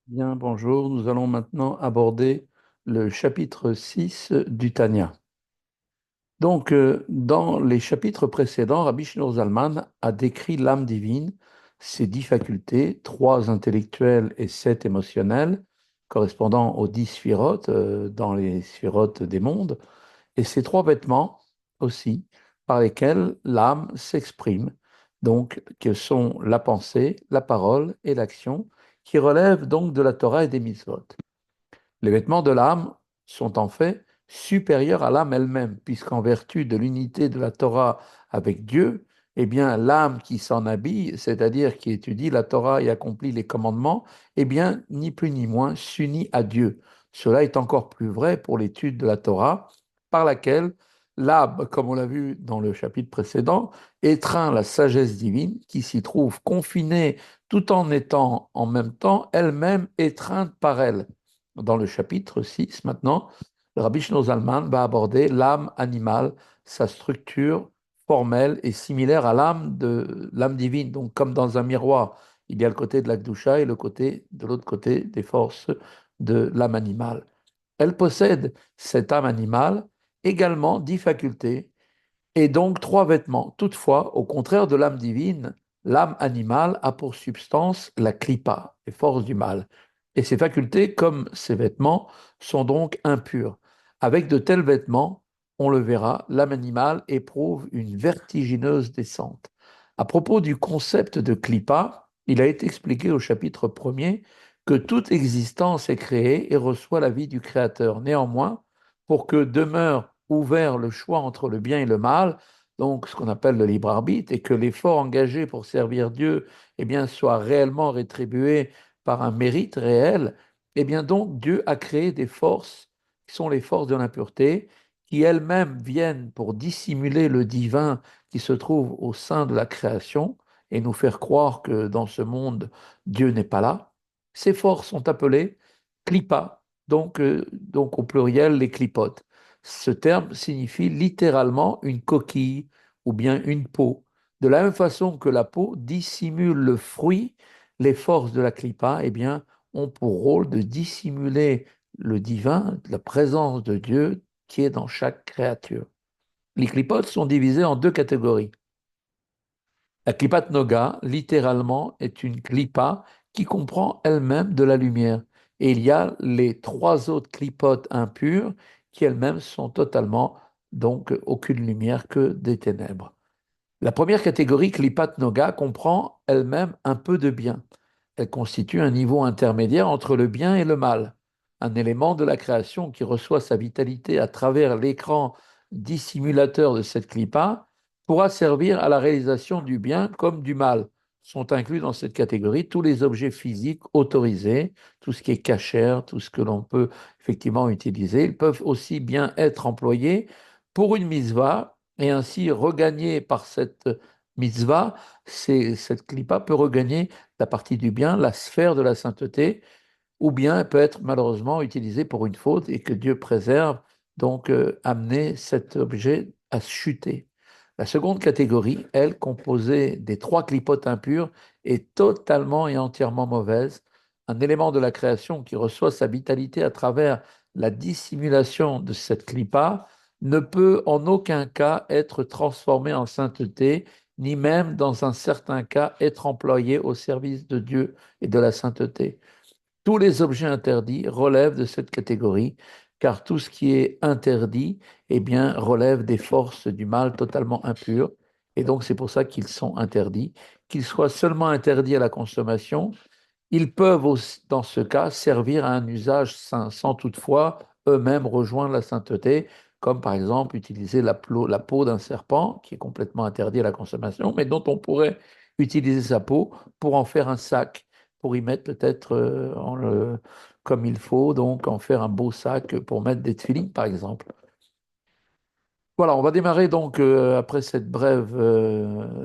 Bien, bonjour. Nous allons maintenant aborder le chapitre 6 du Tanya. Dans les chapitres précédents, Rabbi Shneur Zalman a décrit l'âme divine, ses 10 facultés, 3 intellectuelles et 7 émotionnelles, correspondant aux 10 sphirotes dans les sphirotes des mondes, et ces 3 vêtements aussi, par lesquels l'âme s'exprime, donc que sont la pensée, la parole et l'action, qui relèvent donc de la Torah et des mitzvot. Les vêtements de l'âme sont en fait supérieurs à l'âme elle-même, puisqu'en vertu de l'unité de la Torah avec Dieu, eh bien, l'âme qui s'en habille, c'est-à-dire qui étudie la Torah et accomplit les commandements, eh bien, ni plus ni moins, s'unit à Dieu. Cela est encore plus vrai pour l'étude de la Torah, par laquelle l'âme, comme on l'a vu dans le chapitre précédent, étreint la sagesse divine qui s'y trouve confinée tout en étant en même temps elle-même étreinte par elle. Dans le chapitre 6, maintenant, le Rabbi Shlomo Zalman va aborder l'âme animale, sa structure formelle est similaire à l'âme divine. Donc, comme dans un miroir, il y a le côté de la Kedusha et de l'autre côté, des forces de l'âme animale. Elle possède, cette âme animale, également 10 facultés et donc 3 vêtements. Toutefois, au contraire de l'âme divine, l'âme animale a pour substance la klipa, les forces du mal. Et ses facultés, comme ses vêtements, sont donc impures. Avec de tels vêtements, on le verra, l'âme animale éprouve une vertigineuse descente. À propos du concept de klipa, il a été expliqué au chapitre premier que toute existence est créée et reçoit la vie du Créateur. Néanmoins, pour que demeure ouvert le choix entre le bien et le mal, donc ce qu'on appelle le libre arbitre, et que l'effort engagé pour servir Dieu eh bien, soit réellement rétribué par un mérite réel, eh bien donc Dieu a créé des forces qui sont les forces de l'impureté, qui elles-mêmes viennent pour dissimuler le divin qui se trouve au sein de la création et nous faire croire que dans ce monde, Dieu n'est pas là. Ces forces sont appelées clipas, donc au pluriel les clipotes. Ce terme signifie littéralement une coquille ou bien une peau. De la même façon que la peau dissimule le fruit, les forces de la clipa, eh bien, ont pour rôle de dissimuler le divin, la présence de Dieu qui est dans chaque créature. Les clipotes sont divisées en 2 catégories. La clipat noga, littéralement, est une clipa qui comprend elle-même de la lumière. Et il y a les 3 autres clipotes impures qui elles-mêmes sont totalement, donc, aucune lumière que des ténèbres. La première catégorie, clipat noga, comprend elle-même un peu de bien. Elle constitue un niveau intermédiaire entre le bien et le mal, un élément de la création qui reçoit sa vitalité à travers l'écran dissimulateur de cette clipa pourra servir à la réalisation du bien comme du mal. Sont inclus dans cette catégorie tous les objets physiques autorisés, tout ce qui est cachère, tout ce que l'on peut effectivement utiliser. Ils peuvent aussi bien être employés pour une mitzvah et ainsi regagner par cette mitzvah, cette clipa peut regagner la partie du bien, la sphère de la sainteté, ou bien elle peut être malheureusement utilisée pour une faute et que Dieu préserve, donc amener cet objet à chuter. La seconde catégorie, elle, composée des 3 clipotes impures, est totalement et entièrement mauvaise. Un élément de la création qui reçoit sa vitalité à travers la dissimulation de cette clipa ne peut en aucun cas être transformé en sainteté, ni même dans un certain cas être employé au service de Dieu et de la sainteté. Tous les objets interdits relèvent de cette catégorie, car tout ce qui est interdit, eh bien, relève des forces du mal totalement impures, et donc c'est pour ça qu'ils sont interdits. Qu'ils soient seulement interdits à la consommation, ils peuvent aussi, dans ce cas, servir à un usage saint, sans toutefois eux-mêmes rejoindre la sainteté, comme par exemple utiliser la peau d'un serpent, qui est complètement interdit à la consommation, mais dont on pourrait utiliser sa peau pour en faire un sac, pour y mettre peut-être comme il faut, donc en faire un beau sac pour mettre des tefilines, par exemple. Voilà, on va démarrer donc, après cette brève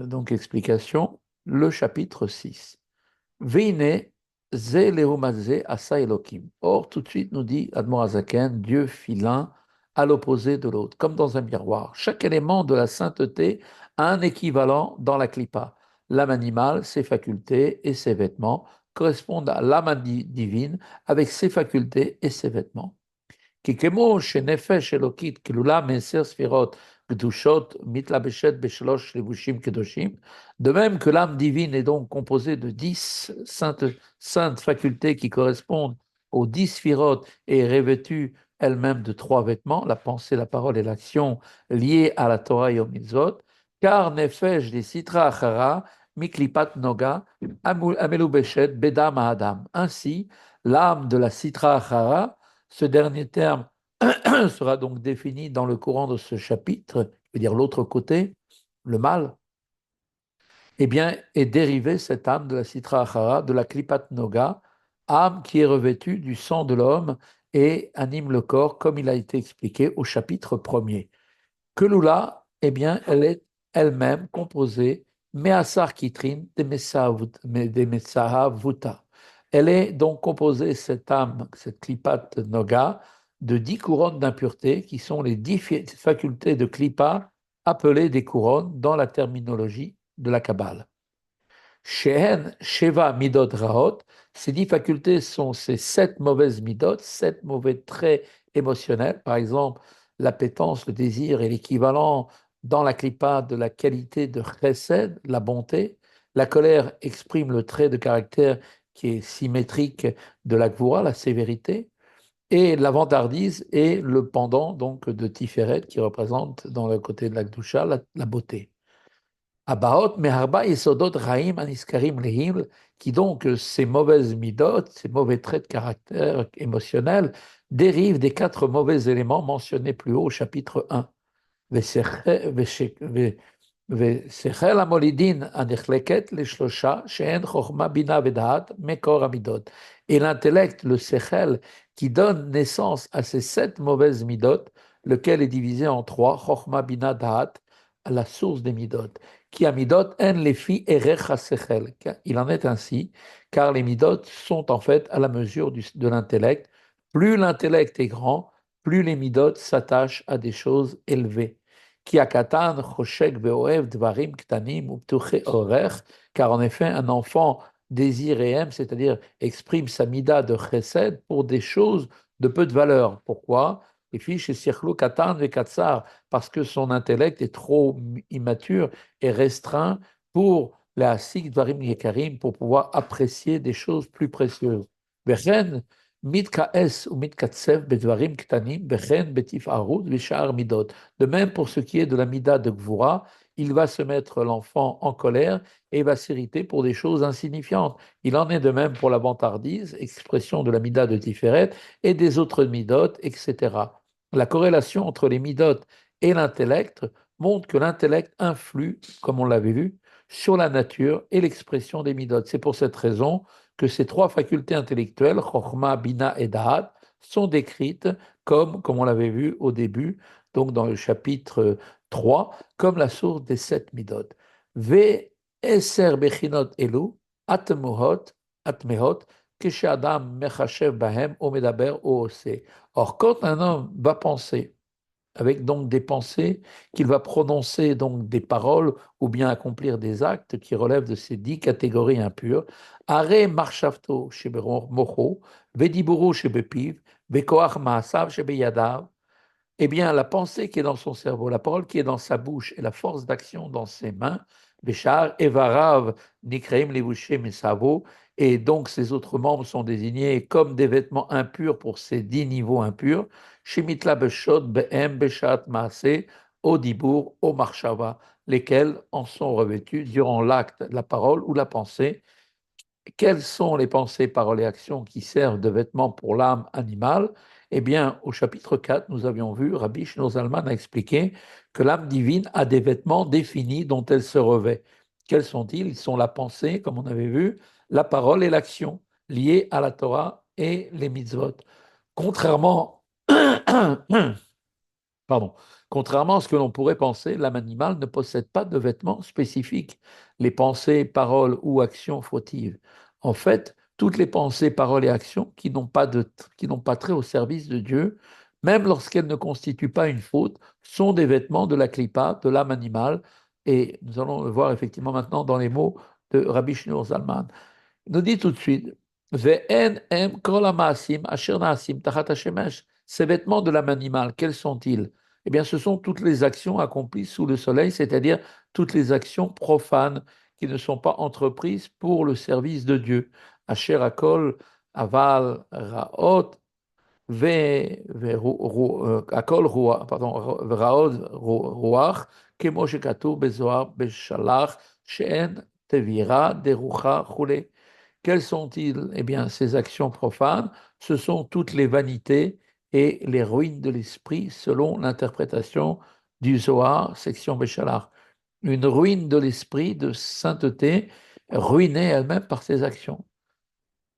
donc explication, le chapitre 6. Veine, ze lehumaze asa Elohim. Or, tout de suite, nous dit Admor Azaken, Dieu fit l'un à l'opposé de l'autre, comme dans un miroir. Chaque élément de la sainteté a un équivalent dans la clipa. L'âme animale, ses facultés et ses vêtements, correspondent à l'âme divine avec ses facultés et ses vêtements. כי כמו שנפש אלוקית כלולה מעשר ספירות קדושות מתלבשת בשלוש לבושים קדושים, de même que l'âme divine est donc composée de 10 saintes facultés qui correspondent aux 10 sphirotes et est revêtue elle-même de 3 vêtements, la pensée, la parole et l'action liées à la Torah et aux mitzvot, car nefesh des sitra achara miklipat noga amelubeshet bedam adam. Ainsi, l'âme de la sitra achara, ce dernier terme sera donc défini dans le courant de ce chapitre, je veux dire l'autre côté, le mal, eh bien, est dérivé cette âme de la Sitra Achara, de la Klipat Noga, âme qui est revêtue du sang de l'homme et anime le corps, comme il a été expliqué au chapitre premier. Que Lula, eh bien, elle est elle-même composée, Measar Kitrin, des Messahavuta. Elle est donc composée, cette âme, cette Klipat Noga, de 10 couronnes d'impureté, qui sont les 10 facultés de Klipa, appelées des couronnes dans la terminologie de la Kabbale. Shehen, Sheva, Midot, Raot, ces 10 facultés sont ces 7 mauvaises midot, 7 mauvais traits émotionnels. Par exemple, l'appétence, le désir est l'équivalent dans la clipa de la qualité de chesed, la bonté. La colère exprime le trait de caractère qui est symétrique de la gvura, la sévérité. Et la vantardise est le pendant donc de Tiferet qui représente dans le côté de la Gdusha la beauté. Abaot meharba yesodot raim aniskarim lehim, qui donc ces mauvaises midot, ces mauvais traits de caractère émotionnel, dérivent des 4 mauvais éléments mentionnés plus haut au chapitre 1. ושכל המולידין הנחלקת לשלושה שהן חוכמה, בינה ודעת, מקור המידות. Et l'intellect, le sechel, qui donne naissance à ces 7 mauvaises midot, lequel est divisé en 3, chokma, bina, daat, à la source des midot. Qui a midot, en les filles erecha sechel. Il en est ainsi, car les midot sont en fait à la mesure de l'intellect. Plus l'intellect est grand, plus les midot s'attachent à des choses élevées. Qui a katan, choshek, veoev, dvarim, ktanim, uptuche, orech, car en effet, un enfant désire et aime, c'est-à-dire exprime sa mida de chesed pour des choses de peu de valeur. Pourquoi? Les fiches et sirchlo katan ve katsar, parce que son intellect est trop immature et restreint pour la sik dvarim yekarim, pour pouvoir apprécier des choses plus précieuses. Vechen, mitkaes ou mitkatsev bedvarim ktanim, vechen betif arud vishar midot. De même, pour ce qui est de la mida de Gvura, il va se mettre l'enfant en colère et va s'irriter pour des choses insignifiantes. Il en est de même pour la vantardise, expression de la mida de Tiferet, et des autres midot, etc. La corrélation entre les midot et l'intellect montre que l'intellect influe, comme on l'avait vu, sur la nature et l'expression des midot. C'est pour cette raison que ces 3 facultés intellectuelles, Chokhmah, Bina et Da'at, sont décrites comme on l'avait vu au début, donc dans le chapitre 3, comme la source des 7 midot. Ve eser bechinot elu, atmehot, adam mechashev bahem, o medaber, o ose. Or, quand un homme va penser, avec donc des pensées, qu'il va prononcer donc des paroles ou bien accomplir des actes qui relèvent de ces 10 catégories impures, are marshavto mocho, vediburu shebepiv, vekoach maasav shebeyadav, eh bien, la pensée qui est dans son cerveau, la parole qui est dans sa bouche et la force d'action dans ses mains, Béchar, Evarav, Nikreim, Levouché, Mesavo, et donc ces autres membres sont désignés comme des vêtements impurs pour ces 10 niveaux impurs, Shemitla Beshot, Behem, Beshat, Maase, Odibour, Omarshava, lesquels en sont revêtus durant l'acte, la parole ou la pensée. Quelles sont les pensées, paroles et actions qui servent de vêtements pour l'âme animale? Eh bien, au chapitre 4, nous avions vu, Rabbi Shlomo Zalman a expliqué que l'âme divine a des vêtements définis dont elle se revêt. Quels sont-ils? Ils sont la pensée, comme on avait vu, la parole et l'action, liées à la Torah et les mitzvot. Contrairement Pardon. Contrairement à ce que l'on pourrait penser, l'âme animale ne possède pas de vêtements spécifiques, les pensées, paroles ou actions fautives. En fait, toutes les pensées, paroles et actions qui n'ont pas trait au service de Dieu, même lorsqu'elles ne constituent pas une faute, sont des vêtements de la klipa, de l'âme animale. Et nous allons le voir effectivement maintenant dans les mots de Rabbi Shneur Zalman. Il nous dit tout de suite, Ve'en em kol ha'ma'asim asher na'asim tachat hashemesh. Ces vêtements de l'âme animale, quels sont-ils? Eh bien, ce sont toutes les actions accomplies sous le soleil, c'est-à-dire toutes les actions profanes qui ne sont pas entreprises pour le service de Dieu. Asher akol aval ra'ot הכל רוח, רעות רוח, כמו שכתוב בזוהר בשלח, שאין תבירה דרוחה וכולי. Quelles sont-ils? Eh bien, ces actions profanes, ce sont toutes les vanités et les ruines de l'esprit, selon l'interprétation du Zohar, section Béchalar. Une ruine de l'esprit de sainteté, ruinée elle-même par ses actions.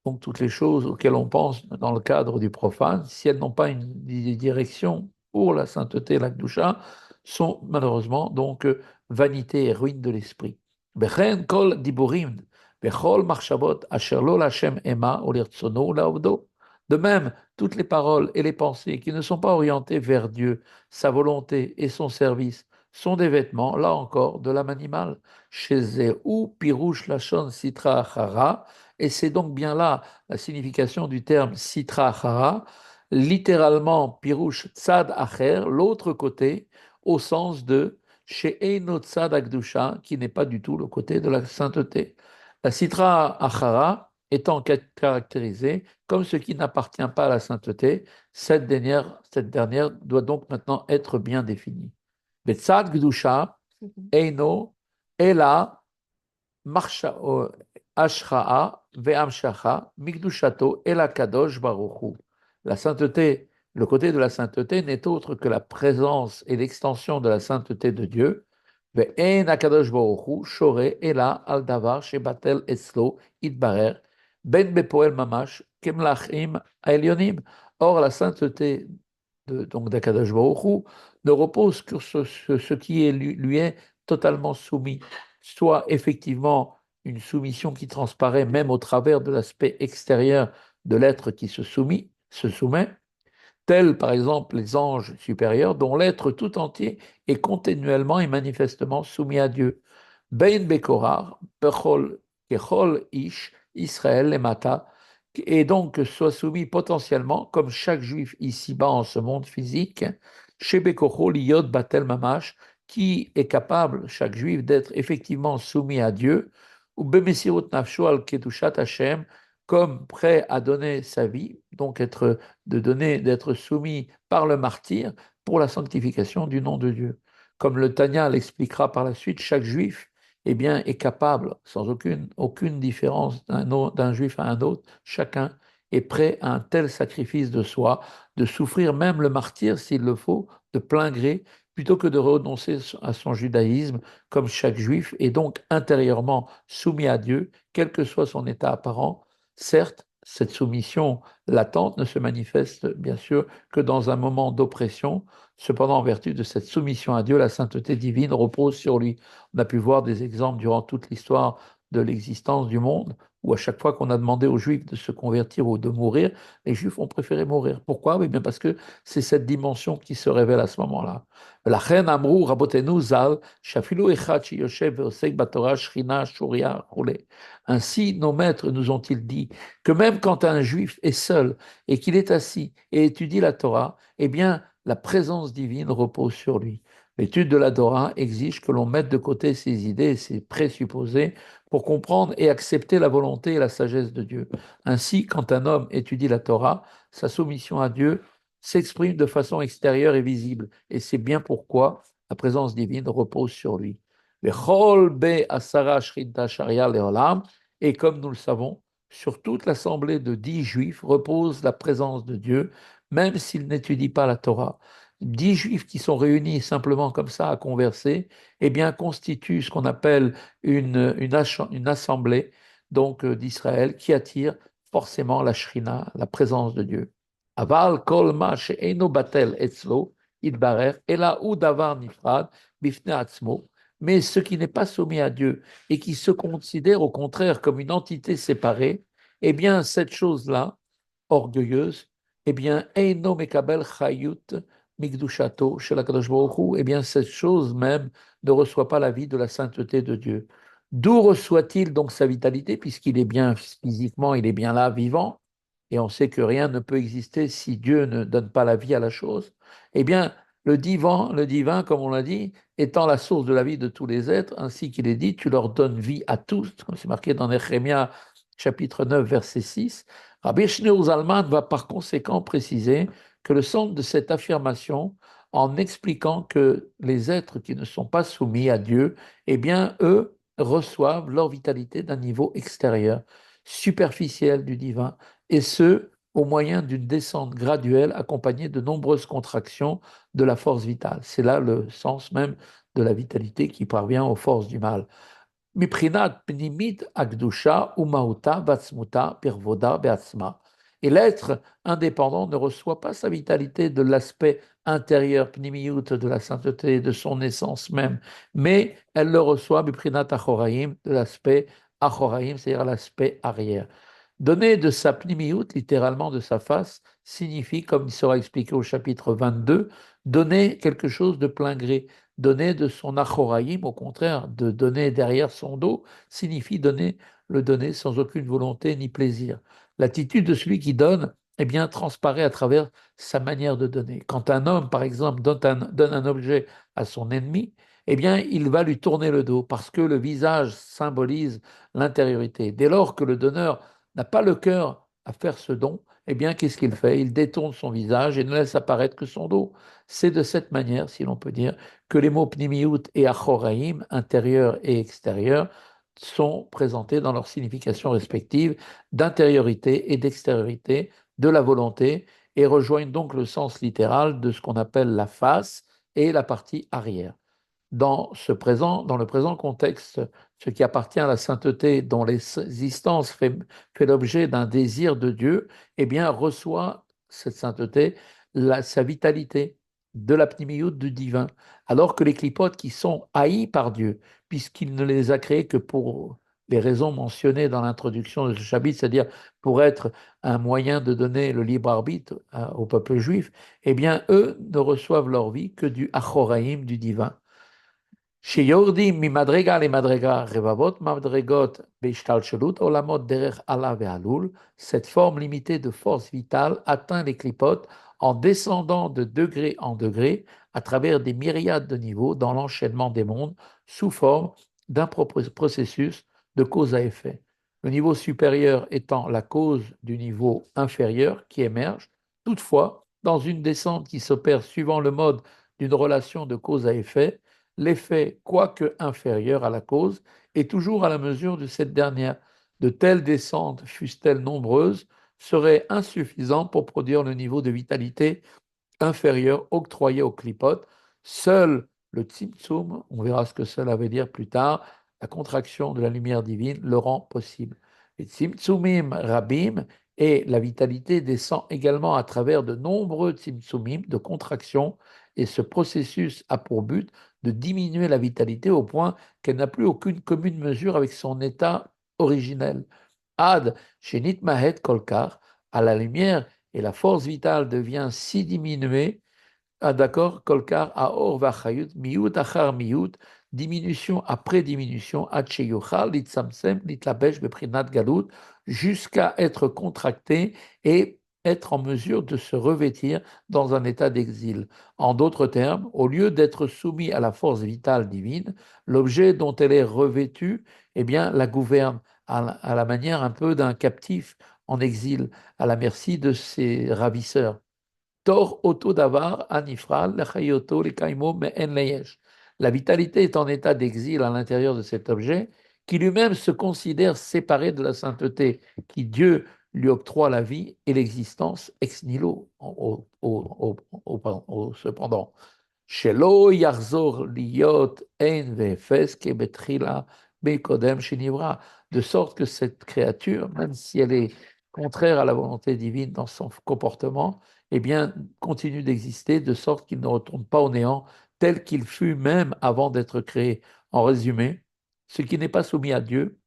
Donc toutes les choses auxquelles on pense dans le cadre du profane, si elles n'ont pas une direction pour la sainteté, la Kedusha, sont malheureusement donc vanité et ruine de l'esprit. Bechen kol diburim, bechol marchavot asher lo l'Hashem ema ou lirtsono laovdo. De même, toutes les paroles et les pensées qui ne sont pas orientées vers Dieu, sa volonté et son service sont des vêtements, là encore, de l'âme animale. Chez Zéou, Pirouche, Lachon, Sitra, Achara, et c'est donc bien là la signification du terme Sitra Achara, littéralement Pirouche Tzad Acher, l'autre côté, au sens de chez Eino Tzad Akdusha, qui n'est pas du tout le côté de la sainteté. La Sitra Achara étant caractérisée comme ce qui n'appartient pas à la sainteté, cette dernière doit donc maintenant être bien définie. Betzad Gdusha, Eino, Ela, Marsha, Ashra'a ve'amshacha mikdushato el kadosh baruchu. La sainteté, le côté de la sainteté n'est autre que la présence et l'extension de la sainteté de Dieu. Ve'en akadosh baruchu shore ela al davar shebatel etzlo itbarer ben bepoel mamash kemlachim aelionim. Or, la sainteté donc d'Akadosh Baruch ne repose que sur ce qui lui est totalement soumis, soit effectivement une soumission qui transparaît même au travers de l'aspect extérieur de l'être qui se soumet, tel par exemple les anges supérieurs, dont l'être tout entier est continuellement et manifestement soumis à Dieu. Bein Bekorar, Bechol, Kechol Ish, Israël, Lemata, et donc soit soumis potentiellement, comme chaque juif ici-bas en ce monde physique, chez Bekocho Liyot Batel Mamash, qui est capable, chaque juif, d'être effectivement soumis à Dieu, ou Bemesirut Nafsho al Kedushat Hashem, comme prêt à donner sa vie, donc d'être soumis par le martyr pour la sanctification du nom de Dieu. Comme le Tanya l'expliquera par la suite, chaque juif eh bien, est capable, sans aucune différence d'un juif à un autre, chacun est prêt à un tel sacrifice de soi, de souffrir même le martyr s'il le faut, de plein gré, plutôt que de renoncer à son judaïsme, comme chaque juif est donc intérieurement soumis à Dieu, quel que soit son état apparent. Certes, cette soumission latente ne se manifeste bien sûr que dans un moment d'oppression. Cependant, en vertu de cette soumission à Dieu, la sainteté divine repose sur lui. On a pu voir des exemples durant toute l'histoire de l'existence du monde, où à chaque fois qu'on a demandé aux Juifs de se convertir ou de mourir, les Juifs ont préféré mourir. Pourquoi? Oui, bien parce que c'est cette dimension qui se révèle à ce moment-là. La reine Amrou, Rabotenu, Zal, Shafilu Echad, Yoshev, Osek, Batora, Shrina, Shuria, Roulé. Ainsi, nos maîtres nous ont-ils dit que même quand un Juif est seul et qu'il est assis et étudie la Torah, eh bien, la présence divine repose sur lui. L'étude de la Torah exige que l'on mette de côté ses idées et ses présupposés pour comprendre et accepter la volonté et la sagesse de Dieu. Ainsi, quand un homme étudie la Torah, sa soumission à Dieu s'exprime de façon extérieure et visible. Et c'est bien pourquoi la présence divine repose sur lui. Et comme nous le savons, sur toute l'assemblée de 10 juifs repose la présence de Dieu, même s'ils n'étudient pas la Torah. 10 juifs qui sont réunis simplement comme ça à converser, eh bien, constituent ce qu'on appelle une assemblée donc d'Israël qui attire forcément la Shrina, la présence de Dieu. Aval kol ma she'eino batel etzlo idbarer ela u davar nifrad bifne atzmo. Mais ce qui n'est pas soumis à Dieu et qui se considère au contraire comme une entité séparée, eh bien, cette chose-là, orgueilleuse, eh bien, eino mekabel chayut mikdushato shel HaKadosh Baruch Hu, eh bien, cette chose même ne reçoit pas la vie de la sainteté de Dieu. D'où reçoit-il donc sa vitalité, puisqu'il est bien physiquement, il est bien là, vivant, et on sait que rien ne peut exister si Dieu ne donne pas la vie à la chose. Eh bien, le divin, comme on l'a dit, étant la source de la vie de tous les êtres, ainsi qu'il est dit, tu leur donnes vie à tous, comme c'est marqué dans Néhémie chapitre 9, verset 6. Rabbi Shneur Zalman va par conséquent préciser que le sens de cette affirmation, en expliquant que les êtres qui ne sont pas soumis à Dieu, eh bien, eux reçoivent leur vitalité d'un niveau extérieur, superficiel du divin, et ce, au moyen d'une descente graduelle accompagnée de nombreuses contractions de la force vitale. C'est là le sens même de la vitalité qui parvient aux forces du mal. Miprinat pnimit akdusha umauta vatsmuta pirvoda beatzma. Et l'être indépendant ne reçoit pas sa vitalité de l'aspect intérieur, pnimiut, de la sainteté, de son essence même, mais elle le reçoit, miprinat achoraim, de l'aspect achoraim, c'est-à-dire l'aspect arrière. Donner de sa pnimiut, littéralement de sa face, signifie, comme il sera expliqué au chapitre 22, donner quelque chose de plein gré. Donner de son achoraïm, au contraire, de donner derrière son dos, signifie donner, le donner sans aucune volonté ni plaisir. L'attitude de celui qui donne, eh bien, transparaît à travers sa manière de donner. Quand un homme, par exemple, donne un objet à son ennemi, eh bien, il va lui tourner le dos parce que le visage symbolise l'intériorité. Dès lors que le donneur n'a pas le cœur à faire ce don, eh bien, qu'est-ce qu'il fait? Il détourne son visage et ne laisse apparaître que son dos. C'est de cette manière, si l'on peut dire, que les mots pnimiout et achoraïm, intérieur et extérieur, sont présentés dans leur signification respective d'intériorité et d'extériorité de la volonté et rejoignent donc le sens littéral de ce qu'on appelle la face et la partie arrière dans le présent contexte, ce qui appartient à la sainteté, dont l'existence fait l'objet d'un désir de Dieu, eh bien, reçoit cette sainteté sa vitalité de la pnimiout du divin, alors que les clipotes qui sont haïs par Dieu, puisqu'il ne les a créés que pour les raisons mentionnées dans l'introduction de ce chapitre, c'est-à-dire pour être un moyen de donner le libre arbitre au peuple juif, eh bien, eux ne reçoivent leur vie que du achoraïm, du divin. שיורדים ממדרגה למדרגה, רבבות מדרגות בהשתלשלות עולמות דרך עלה ועלול, cette forme limitée de force vitale atteint les clipotes en descendant de degré en degré à travers des myriades de niveaux dans l'enchaînement des mondes sous forme d'un processus de cause à effet. Le niveau supérieur étant la cause du niveau inférieur qui émerge, toutefois, dans une descente qui s'opère suivant le mode d'une relation de cause à effet, l'effet, quoique inférieur à la cause, est toujours à la mesure de cette dernière. De telles descentes, fussent-elles nombreuses, seraient insuffisantes pour produire le niveau de vitalité inférieur octroyé au clipote. Seul le tzimtzum, on verra ce que cela veut dire plus tard, la contraction de la lumière divine le rend possible. Les tzimtzumim rabim et la vitalité descend également à travers de nombreux tzimtzumim de contraction et ce processus a pour but de diminuer la vitalité au point qu'elle n'a plus aucune commune mesure avec son état originel. Ad shenit mahet kolkar, à la lumière et la force vitale devient si diminuée, ah, d'accord, kolkar aor vachayut, miut achar miut, diminution après diminution, acheyuchal, litsamsem, litlabesh, beprinat galut, jusqu'à être contracté et être en mesure de se revêtir dans un état d'exil. En d'autres termes, au lieu d'être soumis à la force vitale divine, l'objet dont elle est revêtue, eh bien, la gouverne à la manière un peu d'un captif en exil, à la merci de ses ravisseurs. Tor auto davar anifral lechayoto lekaimo me'en leyesh. La vitalité est en état d'exil à l'intérieur de cet objet qui lui-même se considère séparé de la sainteté qui Dieu lui octroie la vie et l'existence ex nihilo. Cependant, Shelo yarzor liot ein ve'efes kebetrila bekodem shenivra, de sorte que cette créature, même si elle est contraire à la volonté divine dans son comportement, eh bien, continue d'exister de sorte qu'il ne retourne pas au néant tel qu'il fut même avant d'être créé. En résumé, ce qui n'est pas soumis à Dieu,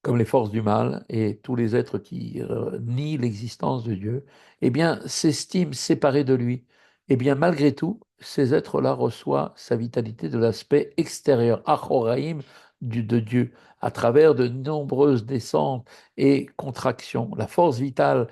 comme les forces du mal et tous les êtres qui nient l'existence de Dieu, eh bien, s'estiment séparés de lui. Eh bien, malgré tout, ces êtres-là reçoivent sa vitalité de l'aspect extérieur, achoraïm, de Dieu à travers de nombreuses descentes et contractions. La force vitale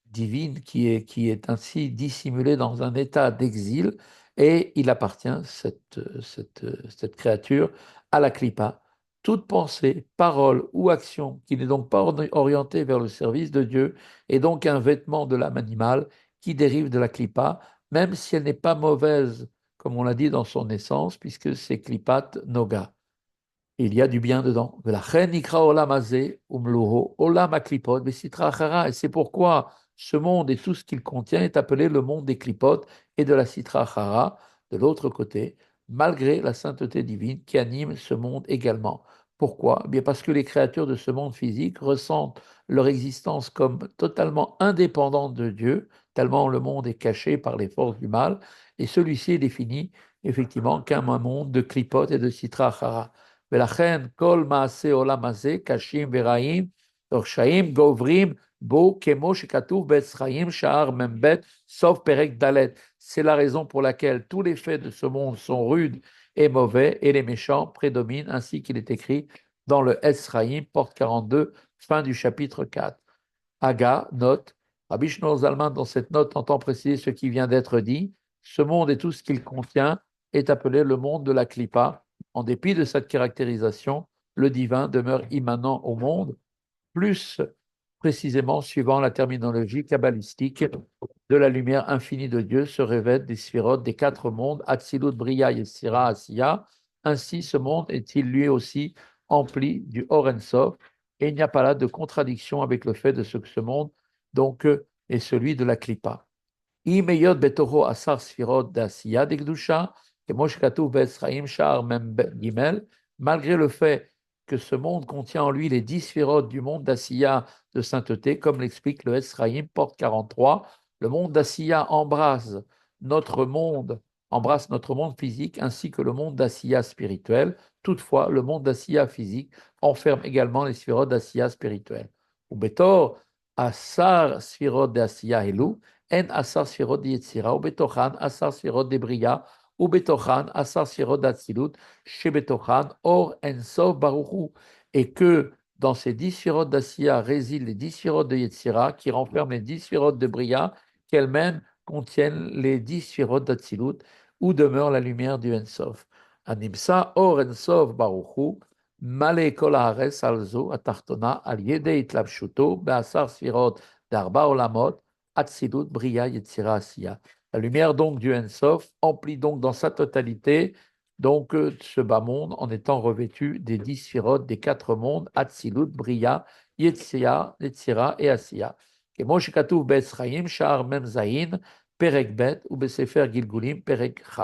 divine qui est ainsi dissimulée dans un état d'exil et il appartient, cette créature, à la clipa. Toute pensée, parole ou action qui n'est donc pas orientée vers le service de Dieu est donc un vêtement de l'âme animale qui dérive de la clipa, même si elle n'est pas mauvaise, comme on l'a dit dans son essence, puisque c'est clipat noga. Il y a du bien dedans. V'lachen nikra olam hazeh umluho olam haklipot v'sitra achara. Et c'est pourquoi ce monde et tout ce qu'il contient est appelé le monde des clipotes et de la sitra achara, de l'autre côté, malgré la sainteté divine qui anime ce monde également. Pourquoi? Eh bien parce que les créatures de ce monde physique ressentent leur existence comme totalement indépendante de Dieu, tellement le monde est caché par les forces du mal, et celui-ci est défini effectivement comme un monde de clipotes et de sitra achara. ולכן כל מעשה עולם הזה, קשים ורעים, רשעים גוברים בו, כמו שכתוב בעץ חיים, שער מ"ב, סוף פרק ד'. C'est la raison pour laquelle tous les faits de ce monde sont rudes et mauvais, et les méchants prédominent, ainsi qu'il est écrit dans le Etz Chaim, porte 42, fin du chapitre 4. Aga, note, Rabbi Shlomo Zalman, dans cette note, entend préciser ce qui vient d'être dit. Ce monde et tout ce qu'il contient est appelé le monde de la Klippa. En dépit de cette caractérisation, le divin demeure immanent au monde, plus précisément suivant la terminologie kabbalistique de la lumière infinie de Dieu se révèle des sphirotes des quatre mondes, Atzilut, Bria, Yetzira, Asiya. Ainsi, ce monde est-il lui aussi empli du Or En Sof, et il n'y a pas là de contradiction avec le fait de ce que ce monde donc est celui de la Klippa. אם היות בתוכו 10 ספירות דעשייה דקדושה, כמו שכתוב בעץ חיים שער מ"ג, malgré le fait que ce monde contient en lui les 10 sphirotes du monde d'Asiya de sainteté, comme l'explique le Etz Chaim, porte 43, le monde d'Asiya embrasse notre monde physique ainsi que le monde d'Asiya spirituel. Toutefois, le monde d'Asiya physique enferme également les sphirotes d'Asiya spirituel. Ou Betor, Asar sphirotes d'Asiya Elou, En asar sfirot de Yetzira, ou betochan asar sfirot de Bria, ou betochan asar sfirot d'Atsilut, chez betochan or en sof baruchu, et que dans ces 10 sfirot d'Asiya résident les 10 sfirot de Yetzira, qui renferment les 10 sfirot de Bria, qu'elles-mêmes contiennent les 10 sfirot d'Atsilut, où demeure la lumière du Ensof. Animsa or Ensof baruchu, male kol haaretz alzo atartona al yedei itlapshuto be'asar sfirot d'arba olamot, Atzilut, Bria, Yetzira, Asiya. La lumière donc du Ensof emplit donc dans sa totalité donc ce bas monde en étant revêtu des 10 sphirotes des quatre mondes, Atzilut, Bria, Yetzira, et Asiya. כמו שכתוב בעץ חיים, שער מ"ז, פרק ב' ובספר גלגולים, פרק כ'.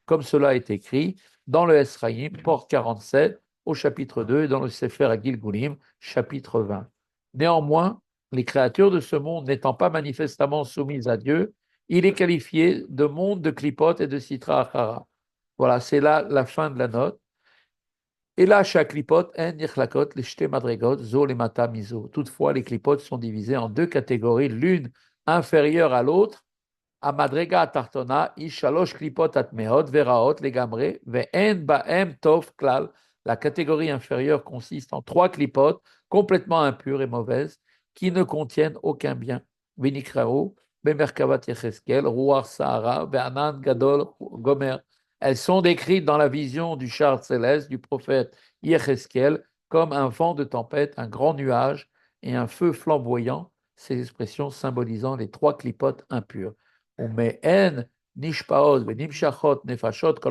Comme cela est écrit dans le Etz Chaim, porte 47, au chapitre 2, et dans le Sefer Gilgulim, chapitre 20. Néanmoins, les créatures de ce monde n'étant pas manifestement soumises à Dieu, il est qualifié de monde de clipote et de sitra achara. Voilà, c'est là la fin de la note. Et là, chaque clipote, en nichlakot, les shte madregot, zo les mata miso. Toutefois, les clipotes sont divisées en deux catégories, l'une inférieure à l'autre. Amadrega tartona, ishalosh klipot atmeot, veraot, legamre, ve'en ba'em tov klal. La catégorie inférieure consiste en trois clipotes complètement impures et mauvaises qui ne contiennent aucun bien. Vinikrao, bemerkavat yecheskel, ruar sahara, ve'anan gadol gomer. Elles sont décrites dans la vision du char céleste du prophète Yecheskel comme un vent de tempête, un grand nuage et un feu flamboyant, ces expressions symbolisant les trois clipotes impures. ומהן נשפעות ונמשכות נפשות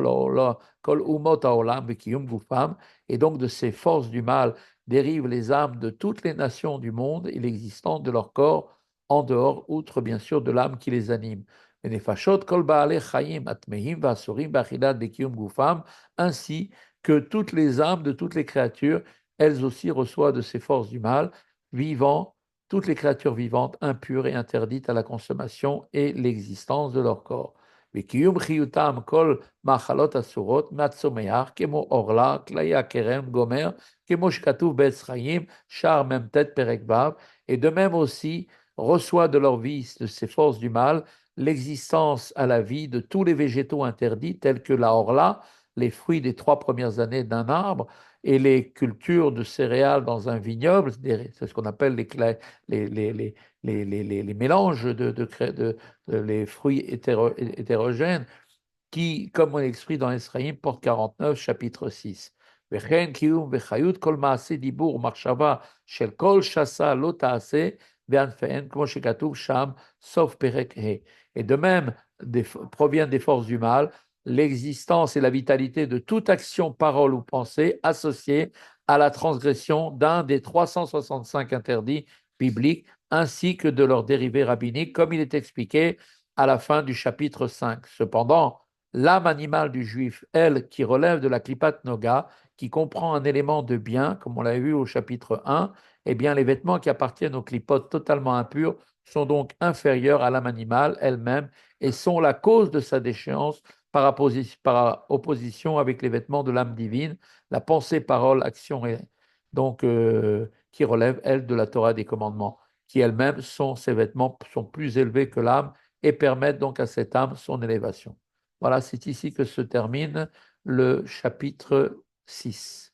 כל אומות העולם בקיום גופם, et donc de ces forces du mal dérivent les âmes de toutes les nations du monde et l'existence de leur corps en dehors, outre bien sûr de l'âme qui les anime. ונפשות כל בעלי חיים הטמאים והאסורים באכילת בקיום גופם, ainsi que toutes les âmes de toutes les créatures, elles aussi reçoivent de ces forces du mal, vivant toutes les créatures vivantes impures et interdites à la consommation et l'existence de leur corps. וקיום חיותם כל מאכלות אסורות מהצומח, כמו עורלה, כליה, כרם, גומר, כמו שכתוב בעץ חיים, שער מ"ט פרק ו', et de même aussi reçoit de leur vie, de ces forces du mal, l'existence à la vie de tous les végétaux interdits, tels que la orla, les fruits des 3 premières années d'un arbre, et les cultures de céréales dans un vignoble, c'est ce qu'on appelle les, les, les, les mélanges les fruits hétérogènes, qui, comme on l'exprime dans Esraïm, porte 49, chapitre 6. וכן קיום וחיות כל מעשה דיבור ומחשבה של כל שסה לא תעשה בענפיהן, כמו שכתוב שם, sauf פרק ה'. Et de même, provient des forces du mal l'existence et la vitalité de toute action, parole ou pensée associée à la transgression d'un des 365 interdits bibliques, ainsi que de leurs dérivés rabbiniques, comme il est expliqué à la fin du chapitre 5. Cependant, l'âme animale du juif, elle, qui relève de la klipat noga, qui comprend un élément de bien, comme on l'a vu au chapitre 1, eh bien, les vêtements qui appartiennent aux klipotes totalement impurs sont donc inférieurs à l'âme animale elle-même et sont la cause de sa déchéance par opposition avec les vêtements de l'âme divine, la pensée, parole, action, donc qui relèvent, elles, de la Torah des commandements, qui elles-mêmes sont, ces vêtements sont plus élevés que l'âme et permettent donc à cette âme son élévation. Voilà, c'est ici que se termine le chapitre 6.